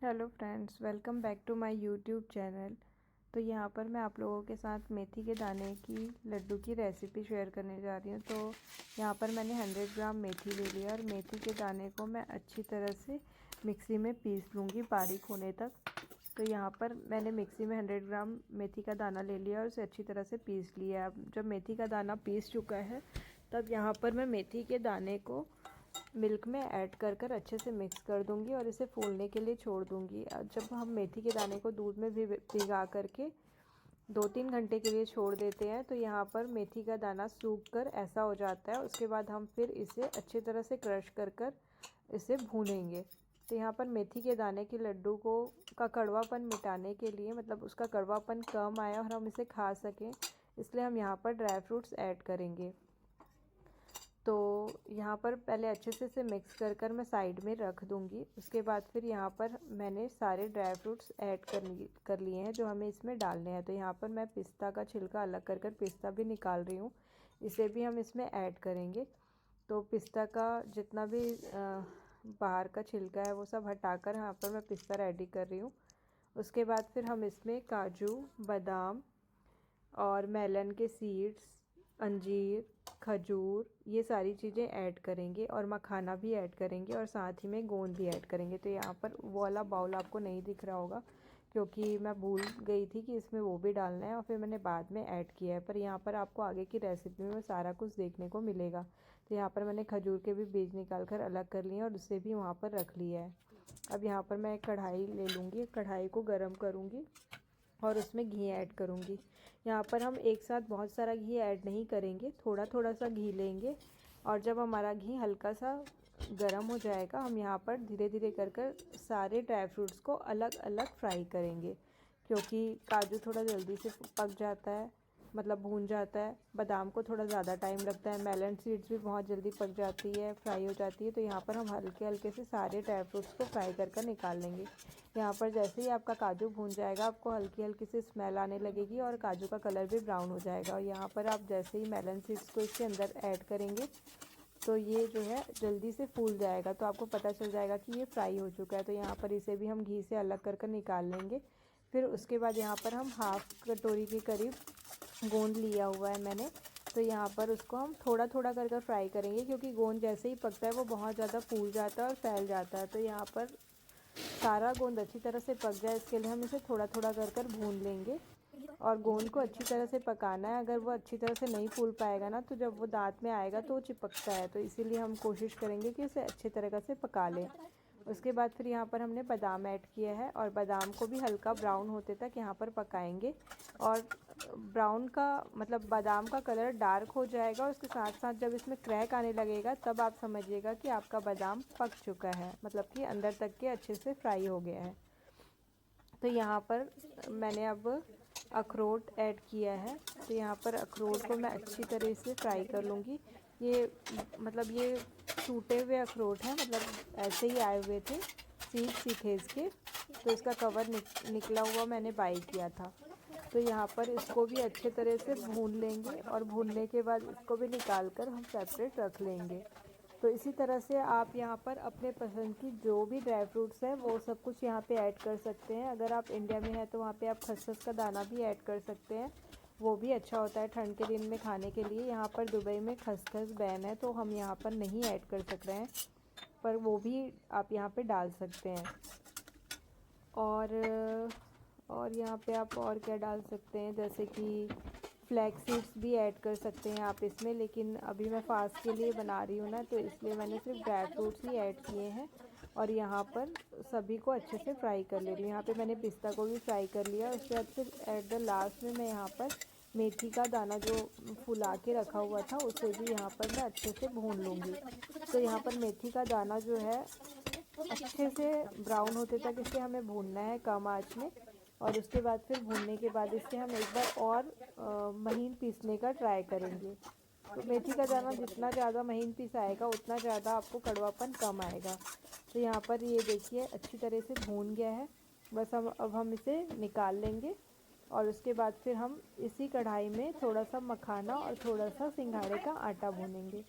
Hello friends, welcome back to my YouTube channel. तो यहाँ पर मैं आप लोगों के साथ मेथी के दाने की लड्डू की रेसिपी शेयर करने जा रही हूँ। तो यहाँ पर मैंने 100 ग्राम मेथी ले लिया और मेथी के दाने को मैं अच्छी तरह से मिक्सी में पीस लूँगी बारीक होने तक। तो यहाँ पर मैंने मिक्सी में 100 ग्राम मेथी का दाना ले लिया और उसे अच्छी तरह से पीस लिया। अब जब मेथी का दाना पीस चुका है तब यहाँ पर मैं मेथी के दाने को मिल्क में ऐड कर अच्छे से मिक्स कर दूंगी और इसे फूलने के लिए छोड़ दूंगी। जब हम मेथी के दाने को दूध में भी भिगा करके 2-3 घंटे के लिए छोड़ देते हैं तो यहाँ पर मेथी का दाना सूख कर ऐसा हो जाता है। उसके बाद हम फिर इसे अच्छी तरह से क्रश कर इसे भूनेंगे। तो यहाँ पर मेथी के दाने के लड्डू का कड़वापन मिटाने के लिए, मतलब उसका कड़वापन कम आया और हम इसे खा सकें, इसलिए हम यहाँ पर ड्राई फ्रूट्स ऐड करेंगे। तो यहाँ पर पहले अच्छे से इसे मिक्स कर मैं साइड में रख दूँगी। उसके बाद फिर यहाँ पर मैंने सारे ड्राई फ्रूट्स ऐड कर लिए हैं जो हमें इसमें डालने हैं। तो यहाँ पर मैं पिस्ता का छिलका अलग कर पिस्ता भी निकाल रही हूँ, इसे भी हम इसमें ऐड करेंगे। तो पिस्ता का जितना भी बाहर का छिलका है वो सब हटाकर यहाँ पर मैं पिस्ता रेडी कर रही हूँ। उसके बाद फिर हम इसमें काजू, बादाम और मेलन के सीड्स, अंजीर, खजूर, ये सारी चीज़ें ऐड करेंगे और मखाना भी ऐड करेंगे और साथ ही में गोंद भी ऐड करेंगे। तो यहाँ पर वो वाला बाउल आपको नहीं दिख रहा होगा क्योंकि मैं भूल गई थी कि इसमें वो भी डालना है और फिर मैंने बाद में ऐड किया है, पर यहाँ पर आपको आगे की रेसिपी में सारा कुछ देखने को मिलेगा। तो यहाँ पर मैंने खजूर के भी बीज निकाल कर अलग कर लिए और उसे भी वहाँ पर रख लिया है। अब यहाँ पर मैं एक कढ़ाई ले लूँगी, कढ़ाई को गर्म करूँगी और उसमें घी ऐड करूँगी। यहाँ पर हम एक साथ बहुत सारा घी ऐड नहीं करेंगे, थोड़ा थोड़ा सा घी लेंगे और जब हमारा घी हल्का सा गर्म हो जाएगा हम यहाँ पर धीरे धीरे कर सारे ड्राई फ्रूट्स को अलग अलग फ्राई करेंगे, क्योंकि काजू थोड़ा जल्दी से पक जाता है, मतलब भून जाता है। बादाम को थोड़ा ज़्यादा टाइम लगता है, मेलन सीड्स भी बहुत जल्दी पक जाती है, फ्राई हो जाती है। तो यहाँ पर हम हल्के हल्के से सारे ड्राई फ्रूट्स को फ्राई कर निकाल लेंगे। यहाँ पर जैसे ही आपका काजू भून जाएगा आपको हल्की हल्की सी स्मेल आने लगेगी और काजू का कलर भी ब्राउन हो जाएगा। और यहाँ पर आप जैसे ही मेलन सीड्स को इसके अंदर ऐड करेंगे तो ये जो है जल्दी से फूल जाएगा, तो आपको पता चल जाएगा कि ये फ्राई हो चुका है। तो यहाँ पर इसे भी हम घी से अलग कर निकाल लेंगे। फिर उसके बाद यहाँ पर हम हाफ़ कटोरी के करीब गोंद लिया हुआ है मैंने, तो यहाँ पर उसको हम थोड़ा थोड़ा कर फ्राई करेंगे, क्योंकि गोंद जैसे ही पकता है वो बहुत ज़्यादा फूल जाता है और फैल जाता है। तो यहाँ पर सारा गोंद अच्छी तरह से पक जाए इसके लिए हम इसे थोड़ा थोड़ा कर भून लेंगे और गोंद को अच्छी तरह से पकाना है। अगर वो अच्छी तरह से नहीं फूल पाएगा ना तो जब वो दांत में आएगा तो वो चिपकता है, तो इसीलिए हम कोशिश करेंगे कि उसे अच्छी तरह से पका लें। उसके बाद फिर यहाँ पर हमने बादाम ऐड किया है और बादाम को भी हल्का ब्राउन होते तक यहाँ पर पकाएंगे। और ब्राउन का मतलब बादाम का कलर डार्क हो जाएगा, उसके साथ साथ जब इसमें क्रैक आने लगेगा तब आप समझिएगा कि आपका बादाम पक चुका है, मतलब कि अंदर तक के अच्छे से फ्राई हो गया है। तो यहाँ पर मैंने अब अखरोट ऐड किया है, तो यहाँ पर अखरोट को मैं अच्छी तरह से फ्राई कर लूँगी। ये मतलब ये टूटे हुए अखरोट हैं, मतलब ऐसे ही आए हुए थे, सीड्स ही थे इसके, तो इसका कवर निकला हुआ मैंने बाई किया था। तो यहाँ पर इसको भी अच्छे तरह से भून लेंगे और भूनने के बाद इसको भी निकाल कर हम सेपरेट रख लेंगे। तो इसी तरह से आप यहाँ पर अपने पसंद की जो भी ड्राई फ्रूट्स हैं वो सब कुछ यहाँ पे ऐड कर सकते हैं। अगर आप इंडिया में हैं तो वहाँ पे आप खसखस का दाना भी ऐड कर सकते हैं, वो भी अच्छा होता है ठंड के दिन में खाने के लिए। यहाँ पर दुबई में खसखस बैन है तो हम यहाँ पर नहीं ऐड कर सक रहे हैं, पर वो भी आप यहाँ पे डाल सकते हैं। और यहाँ पे आप और क्या डाल सकते हैं, जैसे कि फ्लैक्स सीड्स भी ऐड कर सकते हैं आप इसमें, लेकिन अभी मैं फास्ट के लिए बना रही हूँ ना, तो इसलिए मैंने सिर्फ ड्राई फ्रूट्स ही ऐड किए हैं। और यहाँ पर सभी को अच्छे से फ्राई कर ले रही हूँ। यहाँ पे मैंने पिस्ता को भी फ्राई कर लिया। उसके बाद फिर एट द लास्ट में मैं यहाँ पर मेथी का दाना जो फुला के रखा हुआ था उसे भी यहाँ पर मैं अच्छे से भून लूँगी। तो यहाँ पर मेथी का दाना जो है अच्छे से ब्राउन होते तक इसे हमें भूनना है कम आंच में। और उसके बाद फिर भूनने के बाद इसे हम एक बार और महीन पीसने का ट्राई करेंगे। तो मेथी का दाना जितना ज़्यादा महीन पीस आएगा उतना ज़्यादा आपको कड़वापन कम आएगा। तो यहाँ पर ये देखिए अच्छी तरह से भून गया है। बस अब हम इसे निकाल लेंगे और उसके बाद फिर हम इसी कढ़ाई में थोड़ा सा मखाना और थोड़ा सा सिंघाड़े का आटा भूनेंगे।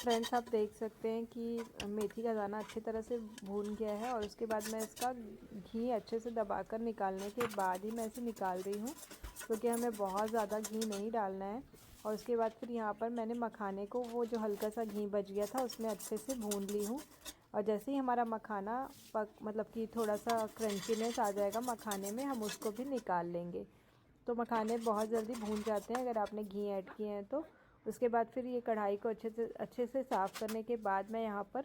फ्रेंड्स आप देख सकते हैं कि मेथी का दाना अच्छी तरह से भून गया है और उसके बाद मैं इसका घी अच्छे से दबाकर निकालने के बाद ही मैं इसे निकाल रही हूँ, क्योंकि हमें बहुत ज़्यादा घी नहीं डालना है। और उसके बाद फिर यहाँ पर मैंने मखाने को, वो जो हल्का सा घी बच गया था उसमें अच्छे से भून ली हूँ। और जैसे ही हमारा मखाना मतलब कि थोड़ा सा क्रंचीनेस आ जाएगा मखाने में, हम उसको भी निकाल लेंगे। तो मखाने बहुत जल्दी भून जाते हैं अगर आपने घी ऐड किए हैं तो। उसके बाद फिर ये कढ़ाई को अच्छे से साफ़ करने के बाद मैं यहाँ पर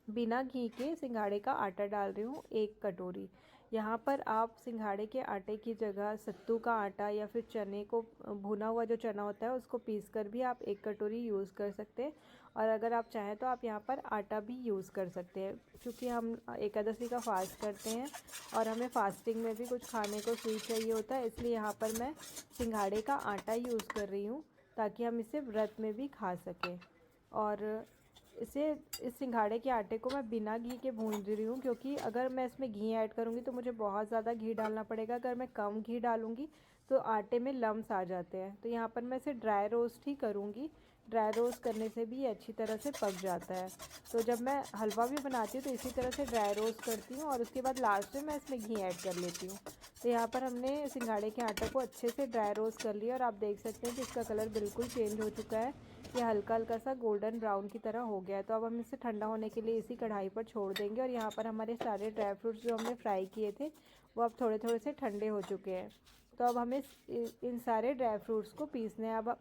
बिना घी के सिंघाड़े का आटा डाल रही हूँ 1 कटोरी। यहाँ पर आप सिंघाड़े के आटे की जगह सत्तू का आटा या फिर चने को, भुना हुआ जो चना होता है उसको पीस कर भी आप 1 कटोरी यूज़ कर सकते हैं। और अगर आप चाहें तो आप यहाँ पर आटा भी यूज़ कर सकते हैं, क्योंकि हम एकादशी का फास्ट करते हैं और हमें फास्टिंग में भी कुछ खाने को स्वीट चाहिए होता है, इसलिए यहाँ पर मैं सिंघाड़े का आटा यूज़ कर रही हूँ ताकि हम इसे व्रत में भी खा सकें। और इस सिंघाड़े के आटे को मैं बिना घी के भून रही हूँ, क्योंकि अगर मैं इसमें घी ऐड करूँगी तो मुझे बहुत ज़्यादा घी डालना पड़ेगा। अगर मैं कम घी डालूँगी तो आटे में लम्स आ जाते हैं। तो यहाँ पर मैं इसे ड्राई रोस्ट ही करूँगी। ड्राई रोस्ट करने से भी ये अच्छी तरह से पक जाता है। तो जब मैं हलवा भी बनाती हूँ तो इसी तरह से ड्राई रोस्ट करती हूँ और उसके बाद लास्ट में मैं इसमें घी ऐड कर लेती हूँ। तो यहाँ पर हमने सिंघाड़े के आटे को अच्छे से ड्राई रोस्ट कर लिया और आप देख सकते हैं कि इसका कलर बिल्कुल चेंज हो चुका है। ये हल्का हल्का सा गोल्डन ब्राउन की तरह हो गया है। तो अब हम इसे ठंडा होने के लिए इसी कढ़ाई पर छोड़ देंगे। और यहाँ पर हमारे सारे ड्राई फ्रूट्स जो हमने फ्राई किए थे वो अब थोड़े थोड़े से ठंडे हो चुके हैं। तो अब हमें इन सारे ड्राई फ्रूट्स को पीसने हैं। अब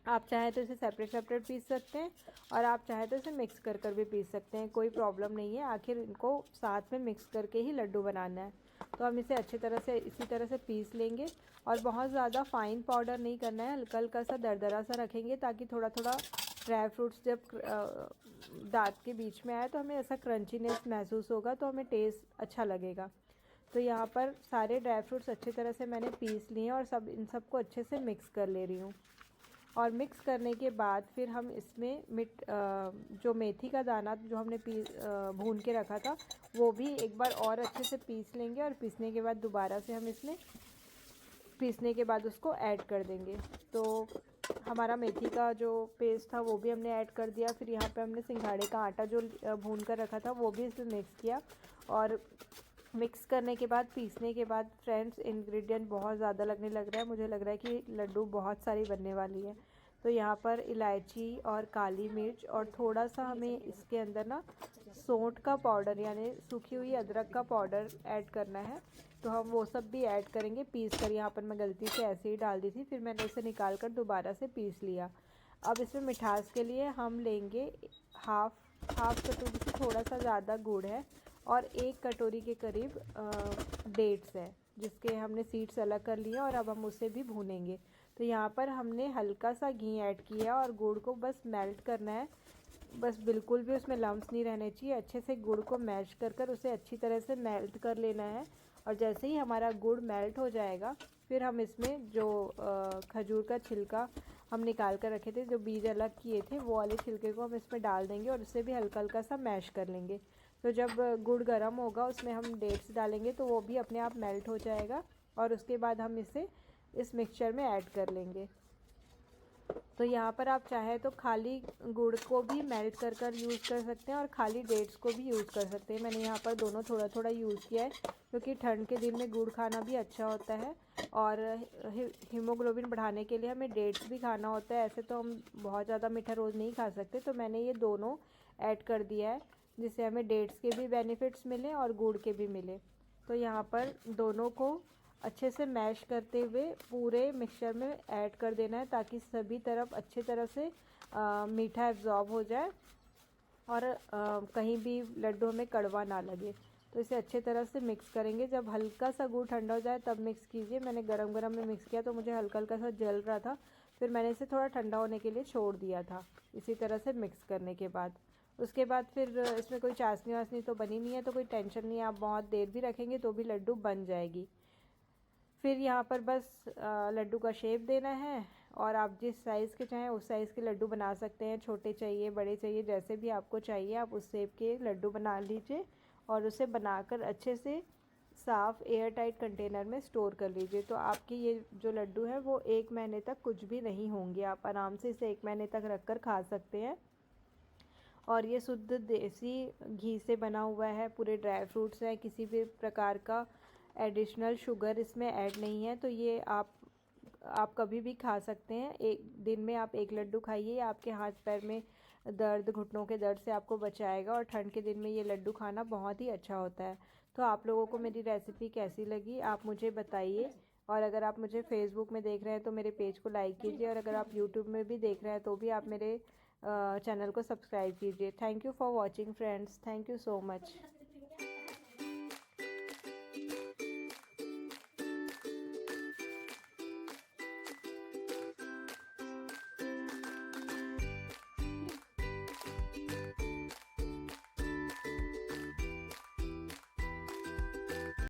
आप चाहें तो इसे सेपरेट पीस सकते हैं और आप चाहें तो इसे मिक्स कर भी पीस सकते हैं, कोई प्रॉब्लम नहीं है। आखिर इनको साथ में मिक्स करके ही लड्डू बनाना है। तो हम इसे अच्छी तरह से इसी तरह से पीस लेंगे और बहुत ज़्यादा फाइन पाउडर नहीं करना है, हल्का हल्का सा दरदरा सा रखेंगे ताकि थोड़ा थोड़ा ड्राई फ्रूट्स जब दांत के बीच में आए तो हमें ऐसा क्रंचीनेस महसूस होगा, तो हमें टेस्ट अच्छा लगेगा। तो यहाँ पर सारे ड्राई फ्रूट्स अच्छी तरह से मैंने पीस लिए हैं और इन सबको अच्छे से मिक्स कर ले रही हूँ। और मिक्स करने के बाद फिर हम इसमें जो मेथी का दाना जो हमने भून के रखा था वो भी एक बार और अच्छे से पीस लेंगे। और पीसने के बाद दोबारा से हम इसमें पीसने के बाद उसको ऐड कर देंगे। तो हमारा मेथी का जो पेस्ट था वो भी हमने ऐड कर दिया। फिर यहाँ पे हमने सिंघाड़े का आटा जो भून कर रखा था वो भी इसमें मिक्स किया। और मिक्स करने के बाद, पीसने के बाद फ्रेंड्स, इंग्रेडिएंट बहुत ज़्यादा लगने लग रहा है। मुझे लग रहा है कि लड्डू बहुत सारी बनने वाली है। तो यहाँ पर इलायची और काली मिर्च और थोड़ा सा हमें इसके अंदर ना सौंठ का पाउडर यानी सूखी हुई अदरक का पाउडर ऐड करना है। तो हम वो सब भी ऐड करेंगे पीस कर। यहाँ पर मैं गलती से ऐसे ही डाल दी थी, फिर मैंने इसे निकाल कर दोबारा से पीस लिया। अब इसमें मिठास के लिए हम लेंगे हाफ कटोरी से थोड़ा सा ज़्यादा गुड़ है और 1 कटोरी के करीब डेट्स है, जिसके हमने सीड्स अलग कर लिए और अब हम उसे भी भूनेंगे। तो यहाँ पर हमने हल्का सा घी ऐड किया और गुड़ को बस मेल्ट करना है। बस बिल्कुल भी उसमें लम्स नहीं रहने चाहिए। अच्छे से गुड़ को मैश कर उसे अच्छी तरह से मेल्ट कर लेना है। और जैसे ही हमारा गुड़ मेल्ट हो जाएगा फिर हम इसमें जो खजूर का छिलका हम निकाल कर रखे थे, जो बीज अलग किए थे, वो वाले छिलके को हम इसमें डाल देंगे और उसे भी हल्का हल्का सा मैश कर लेंगे। तो जब गुड़ गर्म होगा उसमें हम डेट्स डालेंगे तो वो भी अपने आप मेल्ट हो जाएगा और उसके बाद हम इसे इस मिक्सचर में ऐड कर लेंगे। तो यहाँ पर आप चाहे तो खाली गुड़ को भी मेल्ट कर यूज़ कर सकते हैं और खाली डेट्स को भी यूज़ कर सकते हैं। मैंने यहाँ पर दोनों थोड़ा थोड़ा यूज़ किया है, क्योंकि ठंड के दिन में गुड़ खाना भी अच्छा होता है और हीमोग्लोबिन बढ़ाने के लिए हमें डेट्स भी खाना होता है। ऐसे तो हम बहुत ज़्यादा मीठा रोज़ नहीं खा सकते, तो मैंने ये दोनों ऐड कर दिया है जिससे हमें डेट्स के भी बेनिफिट्स मिले और गुड़ के भी मिले। तो यहाँ पर दोनों को अच्छे से मैश करते हुए पूरे मिक्सचर में ऐड कर देना है ताकि सभी तरफ अच्छे तरह से मीठा एब्जॉर्ब हो जाए और कहीं भी लड्डू में कड़वा ना लगे। तो इसे अच्छे तरह से मिक्स करेंगे। जब हल्का सा गुड़ ठंडा हो जाए तब मिक्स कीजिए। मैंने गरम गरम में मिक्स किया तो मुझे हल्का हल्का सा जल रहा था, फिर मैंने इसे थोड़ा ठंडा होने के लिए छोड़ दिया था। इसी तरह से मिक्स करने के बाद उसके बाद फिर इसमें कोई चाशनी वाशनी तो बनी नहीं है, तो कोई टेंशन नहीं है, आप बहुत देर भी रखेंगे तो भी लड्डू बन जाएगी। फिर यहाँ पर बस लड्डू का शेप देना है और आप जिस साइज़ के चाहें उस साइज़ के लड्डू बना सकते हैं। छोटे चाहिए, बड़े चाहिए, जैसे भी आपको चाहिए आप उस शेप के लड्डू बना लीजिए और उसे बनाकर अच्छे से साफ़ एयर टाइट कंटेनर में स्टोर कर लीजिए। तो आपके ये जो लड्डू हैं वो 1 महीने तक कुछ भी नहीं होंगे। आप आराम से इसे 1 महीने तक रख कर खा सकते हैं। और ये शुद्ध देसी घी से बना हुआ है। पूरे ड्राई फ्रूट्स हैं, किसी भी प्रकार का एडिशनल शुगर इसमें ऐड नहीं है। तो ये आप कभी भी खा सकते हैं। एक दिन में आप एक लड्डू खाइए, आपके हाथ पैर में दर्द, घुटनों के दर्द से आपको बचाएगा। और ठंड के दिन में ये लड्डू खाना बहुत ही अच्छा होता है। तो आप लोगों को मेरी रेसिपी कैसी लगी आप मुझे बताइए। और अगर आप मुझे फेसबुक में देख रहे हैं तो मेरे पेज को लाइक कीजिए, और अगर आप यूट्यूब में भी देख रहे हैं तो भी आप मेरे चैनल को सब्सक्राइब कीजिए। Thank you for watching friends, thank you so much.